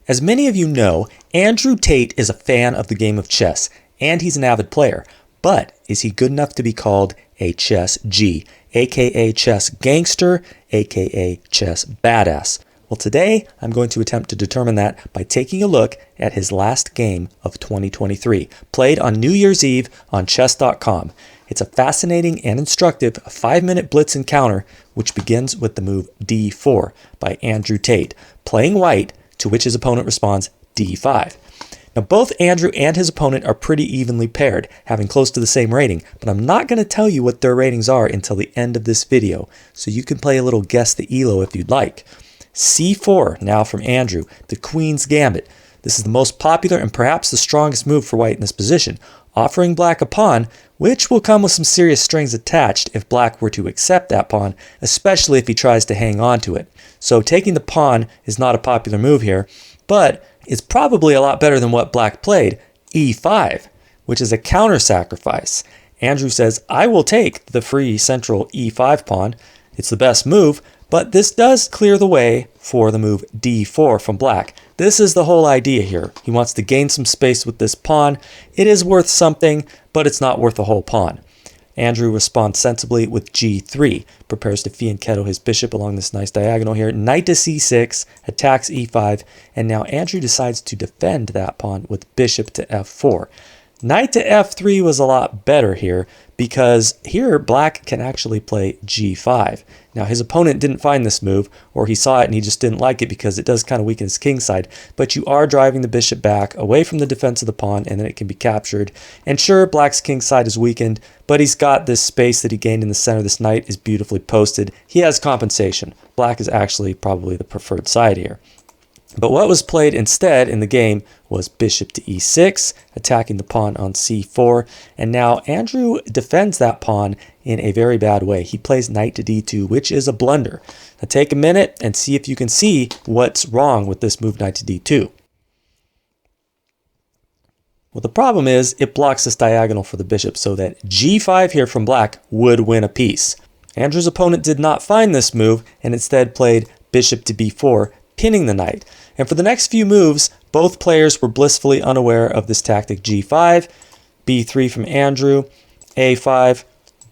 As many of you know, Andrew Tate is a fan of the game of chess, and he's an avid player. But is he good enough to be called a chess G, aka chess gangster, aka chess badass? Well, today I'm going to attempt to determine that by taking a look at his last game of 2023, played on New Year's Eve on chess.com. It's a fascinating and instructive 5-minute blitz encounter, which begins with the move d4 by Andrew Tate, playing white, to which his opponent responds d5. Now, both Andrew and his opponent are pretty evenly paired, having close to the same rating, but I'm not going to tell you what their ratings are until the end of this video, so you can play a little guess the ELO if you'd like. c4 now from Andrew, the Queen's Gambit. This is the most popular and perhaps the strongest move for white in this position, offering black a pawn, which will come with some serious strings attached if black were to accept that pawn, especially if he tries to hang on to it. So taking the pawn is not a popular move here, but it's probably a lot better than what black played, e5, which is a counter sacrifice. Andrew says, I will take the free central e5 pawn. It's the best move, but this does clear the way for the move d4 from black. This is the whole idea here. He wants to gain some space with this pawn. It is worth something, but it's not worth the whole pawn. Andrew responds sensibly with g3, prepares to fianchetto his bishop along this nice diagonal here. Knight to c6, attacks e5, and now Andrew decides to defend that pawn with bishop to f4. Knight to f3 was a lot better here because here black can actually play g5. Now his opponent didn't find this move, or he saw it and he just didn't like it because it does kind of weaken his kingside, but you are driving the bishop back away from the defense of the pawn and then it can be captured. And sure, black's kingside is weakened, but he's got this space that he gained in the center. This knight is beautifully posted. He has compensation. Black is actually probably the preferred side here. But what was played instead in the game was bishop to e6, attacking the pawn on c4, and now Andrew defends that pawn in a very bad way. He plays knight to d2, which is a blunder. Now take a minute and see if you can see what's wrong with this move knight to d2. Well, the problem is it blocks this diagonal for the bishop so that g5 here from black would win a piece. Andrew's opponent did not find this move and instead played bishop to b4, pinning the knight. And for the next few moves, both players were blissfully unaware of this tactic g5, b3 from Andrew, a5,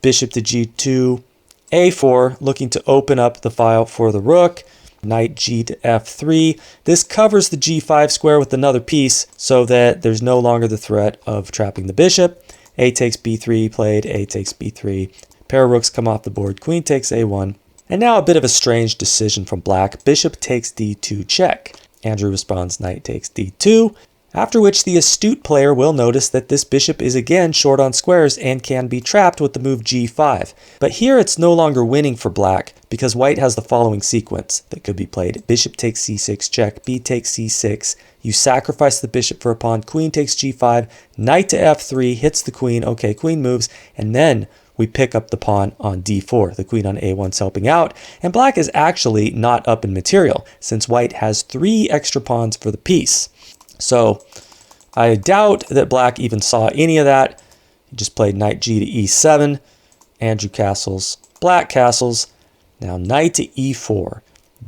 bishop to g2, a4, looking to open up the file for the rook, knight g to f3. This covers the g5 square with another piece so that there's no longer the threat of trapping the bishop. A takes b3 played, a takes b3. Pair of rooks come off the board, queen takes a1. And now a bit of a strange decision from black. Bishop takes d2 check. Andrew responds knight takes d2, after which the astute player will notice that this bishop is again short on squares and can be trapped with the move g5. But here it's no longer winning for black because white has the following sequence that could be played. Bishop takes c6 check, b takes c6, you sacrifice the bishop for a pawn, queen takes g5, knight to f3, hits the queen, okay, queen moves, and then we pick up the pawn on d4. The queen on a1's helping out, and black is actually not up in material since white has 3 extra pawns for the piece. So I doubt that black even saw any of that. He just played knight g to e7. Andrew castles, black castles. Now knight to e4.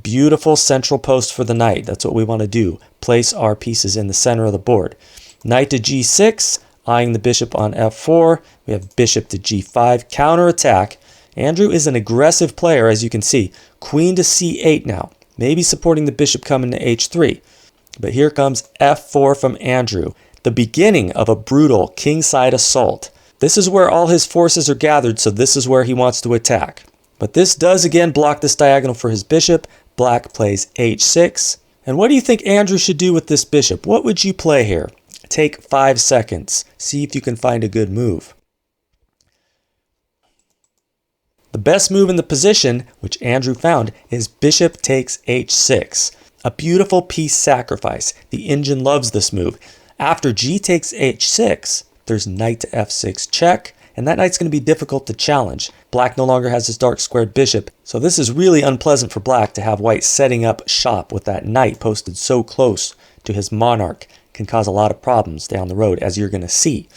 Beautiful central post for the knight. That's what we want to do. Place our pieces in the center of the board. Knight to g6. Eyeing the bishop on f4, we have bishop to g5, counterattack. Andrew is an aggressive player, as you can see. Queen to c8 now, maybe supporting the bishop coming to h3. But here comes f4 from Andrew, the beginning of a brutal kingside assault. This is where all his forces are gathered, so this is where he wants to attack. But this does again block this diagonal for his bishop. Black plays h6. And what do you think Andrew should do with this bishop? What would you play here? Take 5 seconds. See if you can find a good move. The best move in the position, which Andrew found, is bishop takes h6. A beautiful piece sacrifice. The engine loves this move. After g takes h6, there's knight to f6 check, and that knight's going to be difficult to challenge. Black no longer has his dark squared bishop, so this is really unpleasant for black to have white setting up shop with that knight posted so close to his monarch. Can cause a lot of problems down the road, as you're going to see.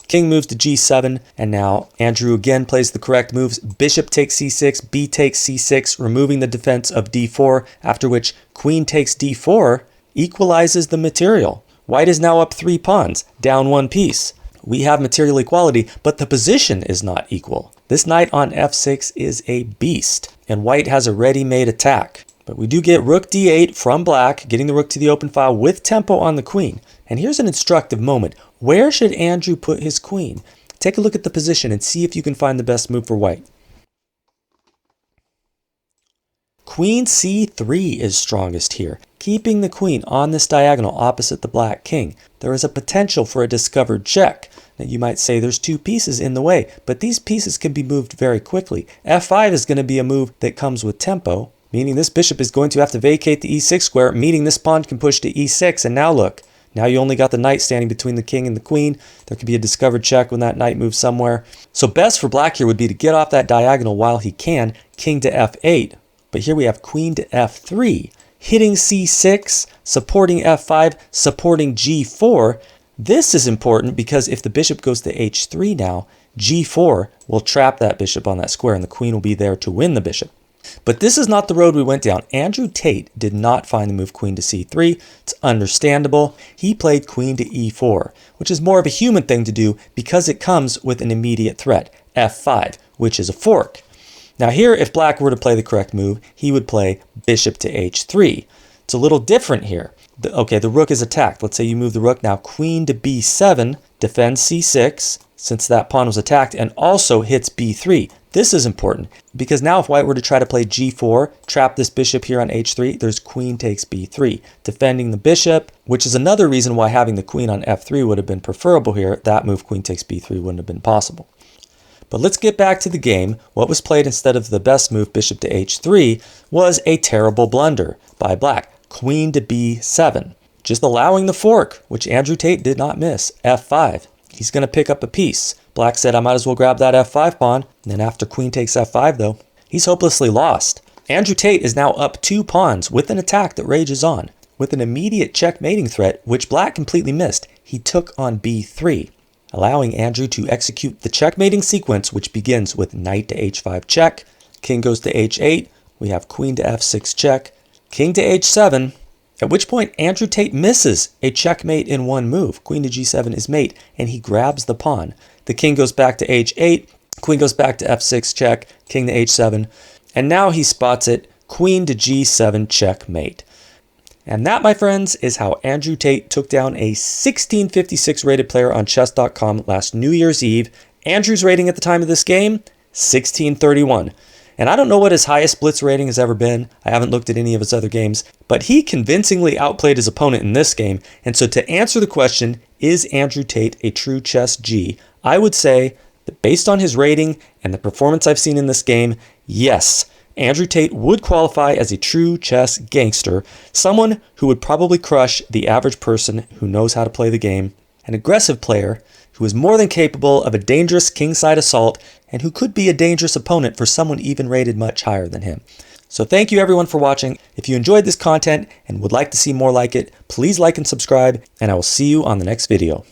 King moves to g7, and now Andrew again plays the correct moves. Bishop takes c6, b takes c6, removing the defense of d4, after which queen takes d4, equalizes the material. White is now up 3 pawns, down 1 piece. We have material equality, but the position is not equal. This knight on f6 is a beast, and white has a ready-made attack. But we do get rook d8 from black, getting the rook to the open file with tempo on the queen. And here's an instructive moment. Where should Andrew put his queen? Take a look at the position and see if you can find the best move for white. Queen c3 is strongest here, keeping the queen on this diagonal opposite the black king. There is a potential for a discovered check. Now you might say there's 2 pieces in the way, but these pieces can be moved very quickly. f5 is going to be a move that comes with tempo, meaning this bishop is going to have to vacate the e6 square, meaning this pawn can push to e6, and now look. Now you only got the knight standing between the king and the queen. There could be a discovered check when that knight moves somewhere. So best for black here would be to get off that diagonal while he can, king to f8. But here we have queen to f3, hitting c6, supporting f5, supporting g4. This is important because if the bishop goes to h3 now, g4 will trap that bishop on that square and the queen will be there to win the bishop. But this is not the road we went down. Andrew Tate did not find the move queen to c3. It's understandable. He played queen to e4, which is more of a human thing to do because it comes with an immediate threat, f5, which is a fork. Now here, if black were to play the correct move, he would play bishop to h3. It's a little different here. The rook is attacked. Let's say you move the rook. Now queen to b7, defends c6, since that pawn was attacked, and also hits b3. This is important because now if white were to try to play g4, trap this bishop here on h3, there's queen takes b3, defending the bishop, which is another reason why having the queen on f3 would have been preferable here. That move, queen takes b3, wouldn't have been possible. But let's get back to the game. What was played instead of the best move, bishop to h3, was a terrible blunder by black. Queen to b7, just allowing the fork, which Andrew Tate did not miss, f5. He's going to pick up a piece. Black said, I might as well grab that f5 pawn. And then after queen takes f5, though, he's hopelessly lost. Andrew Tate is now up 2 pawns with an attack that rages on. With an immediate checkmating threat, which black completely missed, he took on b3, allowing Andrew to execute the checkmating sequence, which begins with knight to h5 check, king goes to h8, we have queen to f6 check, king to h7, at which point Andrew Tate misses a checkmate in one move. Queen to g7 is mate, and he grabs the pawn. The king goes back to h8, queen goes back to f6 check, king to h7, and now he spots it, queen to g7 checkmate. And that, my friends, is how Andrew Tate took down a 1656 rated player on chess.com last New Year's Eve. Andrew's rating at the time of this game, 1631. And I don't know what his highest blitz rating has ever been. I haven't looked at any of his other games, but he convincingly outplayed his opponent in this game. And so to answer the question, is Andrew Tate a true chess G? I would say that based on his rating and the performance I've seen in this game, yes, Andrew Tate would qualify as a true chess gangster, someone who would probably crush the average person who knows how to play the game, an aggressive player who is more than capable of a dangerous kingside assault and who could be a dangerous opponent for someone even rated much higher than him. So thank you everyone for watching. If you enjoyed this content and would like to see more like it, please like and subscribe, and I will see you on the next video.